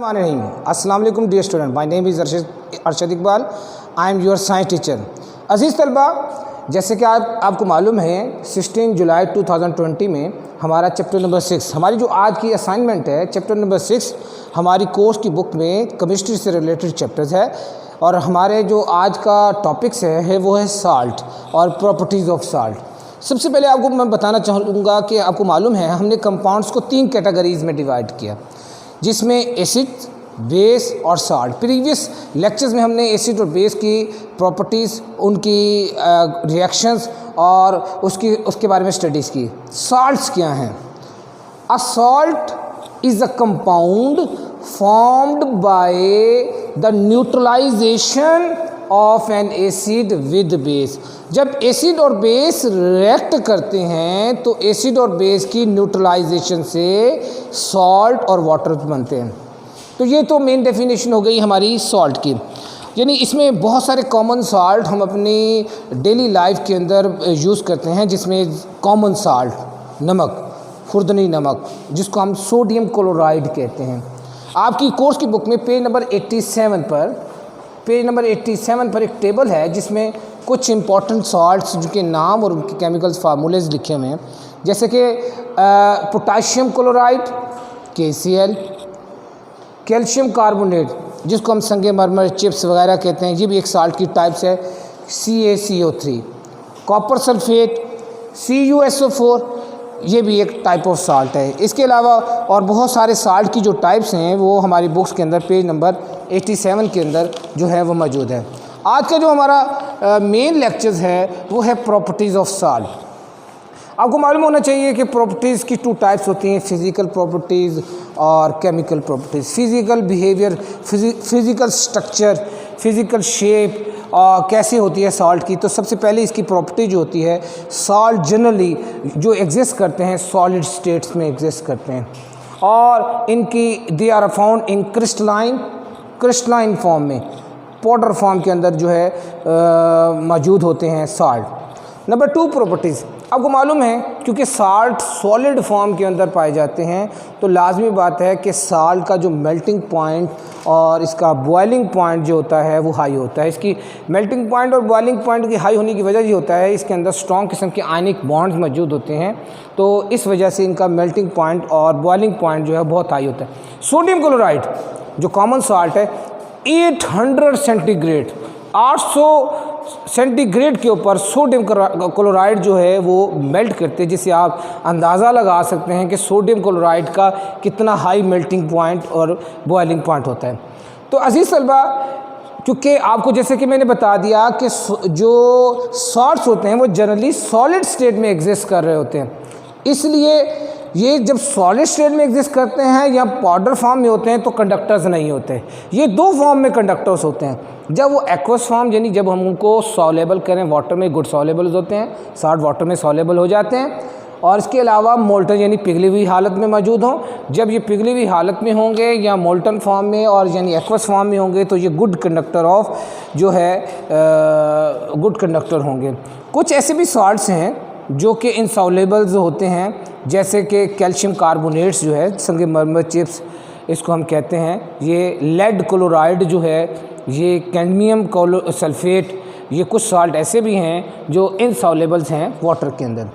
अस्सलाम वालेकुम dear student, my name is Arshad Iqbal. I am your science teacher. अजीज़ तलबा, जैसे कि आपको मालूम है 16 जुलाई 2020 में हमारा चैप्टर नंबर 6, हमारी जो आज की असाइनमेंट है चैप्टर नंबर 6 हमारी कोर्स की बुक में केमिस्ट्री से रिलेटेड चैप्टर्स है। और हमारे जो आज का टॉपिक्स है वो है साल्ट और प्रॉपर्टीज़ ऑफ साल्ट। सबसे पहले आपको मैं बताना चाहूँगा कि आपको मालूम है हमने कंपाउंड्स को 3 कैटेगरीज़ में डिवाइड किया, जिसमें एसिड, बेस और साल्ट। प्रीवियस लेक्चर्स में हमने एसिड और बेस की प्रॉपर्टीज़, उनकी रिएक्शंस और उसके बारे में स्टडीज़ की। साल्ट्स क्या हैं? A salt is a compound formed by the neutralization of an acid with base। जब एसिड और बेस रिएक्ट करते हैं तो एसिड और बेस की न्यूट्रलाइजेशन से सॉल्ट और वाटर बनते हैं। तो ये तो मेन डेफिनेशन हो गई हमारी सॉल्ट की। यानी इसमें बहुत सारे कॉमन साल्ट हम अपनी डेली लाइफ के अंदर यूज़ करते हैं, जिसमें कॉमन साल्ट नमक, खुर्दनी नमक, जिसको हम सोडियम क्लोराइड कहते हैं। आपकी कोर्स की बुक में पेज नंबर 87 पर एक टेबल है जिसमें कुछ इंपॉर्टेंट सॉल्ट्स जिनके नाम और उनके केमिकल्स फार्मूलेज लिखे हुए हैं, जैसे कि potassium chloride KCl, calcium carbonate जिसको हम संगमरमर चिप्स वगैरह कहते हैं, ये भी एक साल्ट की टाइप्स है, CaCO3, कॉपर सल्फेट CuSO4, ये भी एक टाइप ऑफ साल्ट है। इसके अलावा और बहुत सारे साल्ट की जो टाइप्स हैं वो हमारी बुक्स के अंदर पेज नंबर 87 के अंदर जो है वो मौजूद है। आज का जो हमारा मेन लेक्चर्स है वो है प्रॉपर्टीज़ ऑफ साल्ट। आपको मालूम होना चाहिए कि प्रॉपर्टीज़ की 2 टाइप्स होती हैं, फिज़िकल प्रॉपर्टीज़ और chemical properties. Physical behaviour, physical structure, physical shape कैसे होती है सॉल्ट की। तो सबसे पहले इसकी प्रॉपर्टी जो होती है, सॉल्ट जनरली जो एग्जिस्ट करते हैं सॉलिड स्टेट्स में एग्जिस्ट करते हैं और इनकी they are found in crystalline form में, पाउडर फॉर्म के अंदर जो है मौजूद होते हैं सॉल्ट। नंबर 2 प्रॉपर्टीज़, आपको मालूम है क्योंकि साल्ट सॉलिड फॉर्म के अंदर पाए जाते हैं तो लाजमी बात है कि साल्ट का जो मेल्टिंग पॉइंट और इसका बॉइलिंग पॉइंट जो होता है वो हाई होता है। इसकी मेल्टिंग पॉइंट और बॉइलिंग पॉइंट की हाई होने की वजह ये होता है इसके अंदर स्ट्रॉन्ग किस्म के आयनिक बॉन्ड्स मौजूद होते हैं, तो इस वजह से इनका मेल्टिंग पॉइंट और बॉइलिंग पॉइंट जो है बहुत हाई होता है। सोडियम क्लोराइड जो कॉमन साल्ट है 800 सेंटीग्रेड, 800 सेंटीग्रेड के ऊपर सोडियम क्लोराइड जो है वो मेल्ट करते हैं, जिससे आप अंदाज़ा लगा सकते हैं कि सोडियम क्लोराइड का कितना हाई मेल्टिंग पॉइंट और बॉइलिंग पॉइंट होता है। तो अजीज़ तलबा, क्योंकि आपको जैसे कि मैंने बता दिया कि जो सॉल्ट्स होते हैं वो जनरली सॉलिड स्टेट में एग्जिस्ट कर रहे होते हैं, इसलिए ये जब सॉलिड स्टेट में एग्जिस्ट करते हैं या पाउडर फॉर्म में होते हैं तो कंडक्टर्स नहीं होते। ये 2 फॉर्म में कंडक्टर्स होते हैं। जब वो एक्वस फॉर्म यानी जब हम उनको सॉलेबल करें वाटर में, गुड सॉलेबल होते हैं, साल्ट वाटर में सॉलेबल हो जाते हैं। और इसके अलावा मोल्टन यानी पिघली हुई हालत में मौजूद हों। जब ये पिघली हुई हालत में होंगे या मोल्टन फॉर्म में और यानी एक्वस फॉर्म में होंगे तो ये गुड कंडक्टर ऑफ जो है गुड कंडक्टर होंगे। कुछ ऐसे भी सॉल्ट्स हैं जो कि इनसॉल्युबल्स होते हैं, जैसे कि कैल्शियम कार्बोनेट्स जो है, संगमरमर चिप्स इसको हम कहते हैं, ये लेड क्लोराइड जो है, ये कैडमियम सल्फेट, ये कुछ साल्ट ऐसे भी हैं जो इनसॉल्युबल्स हैं वाटर के अंदर।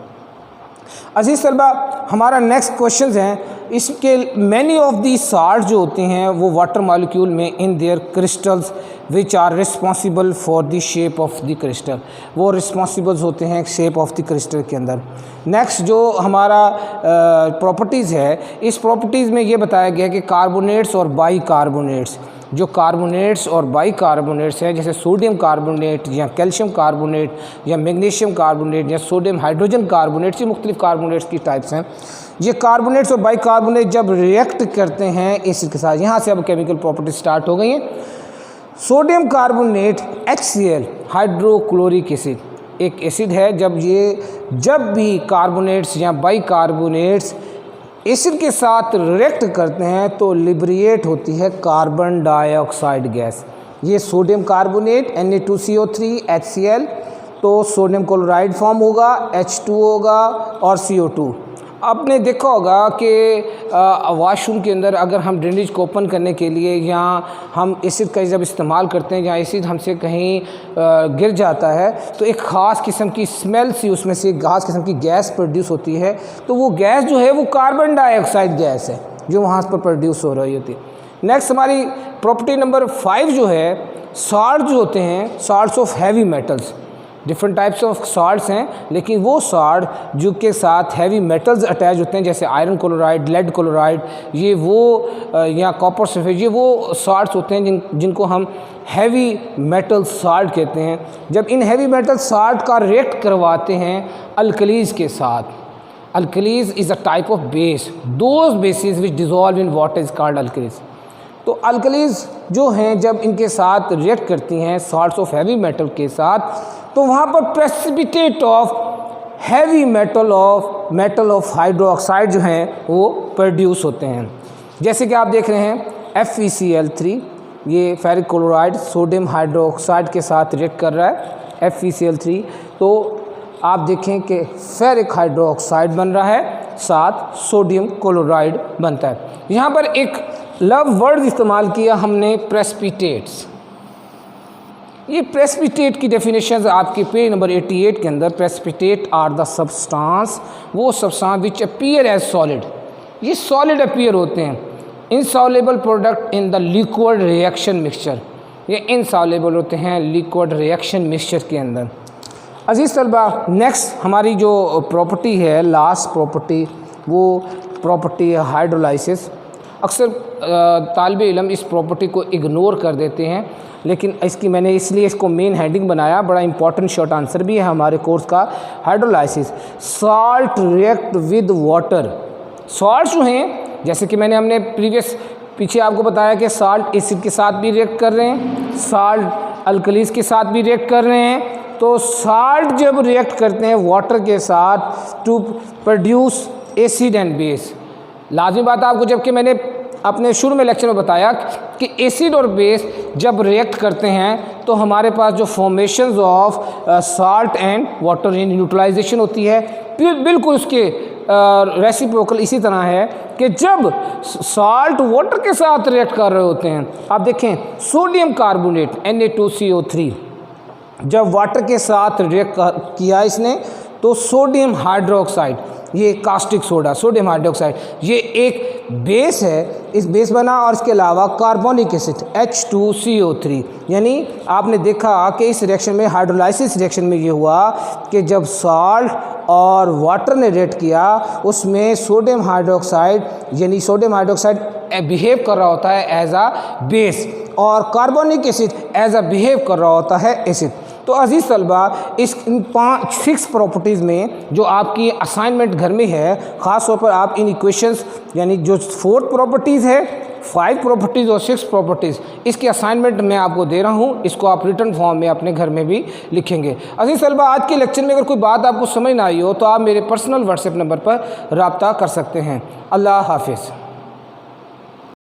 अजीज़ तलबा, हमारा नेक्स्ट क्वेश्चन है इसके मैनी ऑफ दी साल्ट जो होते हैं वो वाटर मॉलिक्यूल में in their crystals which are responsible for the shape of the crystal, वो रिस्पॉन्सिबल्स होते हैं शेप ऑफ द क्रिस्टल के अंदर। नेक्स्ट जो हमारा प्रॉपर्टीज़ है, इस प्रॉपर्टीज़ में ये बताया गया कि कार्बोनेट्स और बाई कार्बोनेट्स, जो कार्बोनेट्स और बाई कार्बोनेट्स हैं जैसे सोडियम कार्बोनेट या कैल्शियम कार्बोनेट या मैग्नीशियम कार्बोनेट या सोडियम हाइड्रोजन कार्बोनेट्स, ये मुख्तलिफ कार्बोनेट्स की टाइप्स हैं। ये कार्बोनेट्स और बाई कार्बोनेट जब रिएक्ट करते हैं एसिड के साथ, यहाँ से अब केमिकल प्रॉपर्टी स्टार्ट हो गई हैं। Sodium carbonate HCl hydrochloric acid एक एसिड है। जब भी कार्बोनेट्स या बाई कार्बोनेट्स एसिड के साथ रिएक्ट करते हैं तो लिबरेट होती है कार्बन डाइऑक्साइड गैस। ये सोडियम कार्बोनेट Na2CO3 HCl, तो सोडियम क्लोराइड फॉर्म होगा, H2 होगा और CO2। आपने देखा होगा कि वॉशरूम के अंदर अगर हम ड्रेनेज को ओपन करने के लिए या हम एसिड का जब इस्तेमाल करते हैं या एसिड हमसे कहीं गिर जाता है तो एक ख़ास किस्म की स्मेल सी उसमें से ख़ास किस्म की गैस प्रोड्यूस होती है। तो वो गैस जो है वो कार्बन डाइऑक्साइड गैस है जो वहाँ पर प्रोड्यूस हो रही होती है। नेक्स्ट हमारी प्रॉपर्टी नंबर 5 जो है, सॉल्ट जो होते हैं, salts of heavy metals, different types of salts हैं, लेकिन वो सॉल्ट जो के साथ हैवी मेटल्स अटैच होते हैं जैसे आयरन क्लोराइड, लेड क्लोराइड, ये वो या कॉपर सल्फेट, ये वो सॉल्ट्स होते हैं जिनको हम हैवी मेटल सॉल्ट कहते हैं। जब इन हैवी मेटल सॉल्ट का रिएक्ट करवाते हैं अल्कलीज के साथ, alkalis is a type of base, those basis which dissolve in water is called alkalis. तो अल्कलीज जो हैं जब इनके साथ रिएक्ट करती हैं सॉल्ट्स ऑफ हैवी मेटल के साथ तो वहाँ पर precipitate of heavy metal of hydroxide जो हैं वो प्रोड्यूस होते हैं। जैसे कि आप देख रहे हैं FeCl3, ये फेरिक क्लोराइड सोडियम हाइड्रोक्साइड के साथ रिएक्ट कर रहा है FeCl3, तो आप देखें कि फेरिक हाइड्रोक्साइड बन रहा है, साथ सोडियम क्लोराइड बनता है। यहाँ पर एक लव वर्ड इस्तेमाल किया हमने, प्रेसिपिटेट्स। ये प्रेसिपिटेट की डेफिनेशन आपके पेज नंबर 88 के अंदर, प्रेसिपिटेट आर द सब्सटेंस, वो substance which appear as solid, ये सॉलिड अपीयर होते हैं, insoluble product in the liquid reaction mixture, ये इनसॉल्युबल होते हैं लिक्विड रिएक्शन मिक्सचर के अंदर। अजीज़ तलबा, नेक्स्ट हमारी जो प्रॉपर्टी है, लास्ट प्रॉपर्टी, वो प्रॉपर्टी है हाइड्रोलाइसिस। अक्सर तालिब इल्म इस प्रॉपर्टी को इग्नोर कर देते हैं, लेकिन इसकी मैंने इसलिए इसको मेन हेडिंग बनाया, बड़ा इंपॉर्टेंट शॉर्ट आंसर भी है हमारे कोर्स का। Hydrolysis, salt react with water. Salt जो हैं, जैसे कि हमने पीछे आपको बताया कि सॉल्ट एसिड के साथ भी रिएक्ट कर रहे हैं, सॉल्ट अल्कलीज के साथ भी रिएक्ट कर रहे हैं। तो सॉल्ट जब रिएक्ट करते हैं वाटर के साथ to produce acid and base, लाजमी बात है आपको, जबकि मैंने अपने शुरू में लेक्चर में बताया कि एसिड और बेस जब रिएक्ट करते हैं तो हमारे पास जो formations of salt and water neutralisation होती है, बिल्कुल उसके रेसिप्रोकल इसी तरह है कि जब सॉल्ट वाटर के साथ रिएक्ट कर रहे होते हैं, आप देखें सोडियम कार्बोनेट Na2CO3 जब वाटर के साथ रिएक्ट किया इसने तो सोडियम हाइड्रोक्साइड, ये कास्टिक सोडा, सोडियम हाइड्रोक्साइड, ये एक बेस है, इस बेस बना और इसके अलावा कार्बोनिक एसिड H2CO3। यानी आपने देखा कि इस रिएक्शन में, हाइड्रोलाइसिस रिएक्शन में ये हुआ कि जब सॉल्ट और वाटर ने रिएक्ट किया उसमें सोडियम हाइड्रोक्साइड, यानी सोडियम हाइड्रोक्साइड बिहेव कर रहा होता है एज अ बेस और carbonic acid as a behave कर रहा होता है एसिड। तो अजीज़ तलबा, इन 6 प्रॉपर्टीज़ में जो आपकी असाइनमेंट घर में है, ख़ास तौर पर आप इन इक्वेशंस यानी जो 4 प्रॉपर्टीज़ है, 5 प्रॉपर्टीज़ और 6 प्रॉपर्टीज़, इसकी असाइनमेंट मैं आपको दे रहा हूँ, इसको आप रिटर्न फॉर्म में अपने घर में भी लिखेंगे। अजीज़ तलबा, आज के लेक्चर में अगर कोई बात आपको समझ ना आई हो तो आप मेरे पर्सनल व्हाट्सएप नंबर पर रब्ता कर सकते हैं। अल्लाह हाफिज़।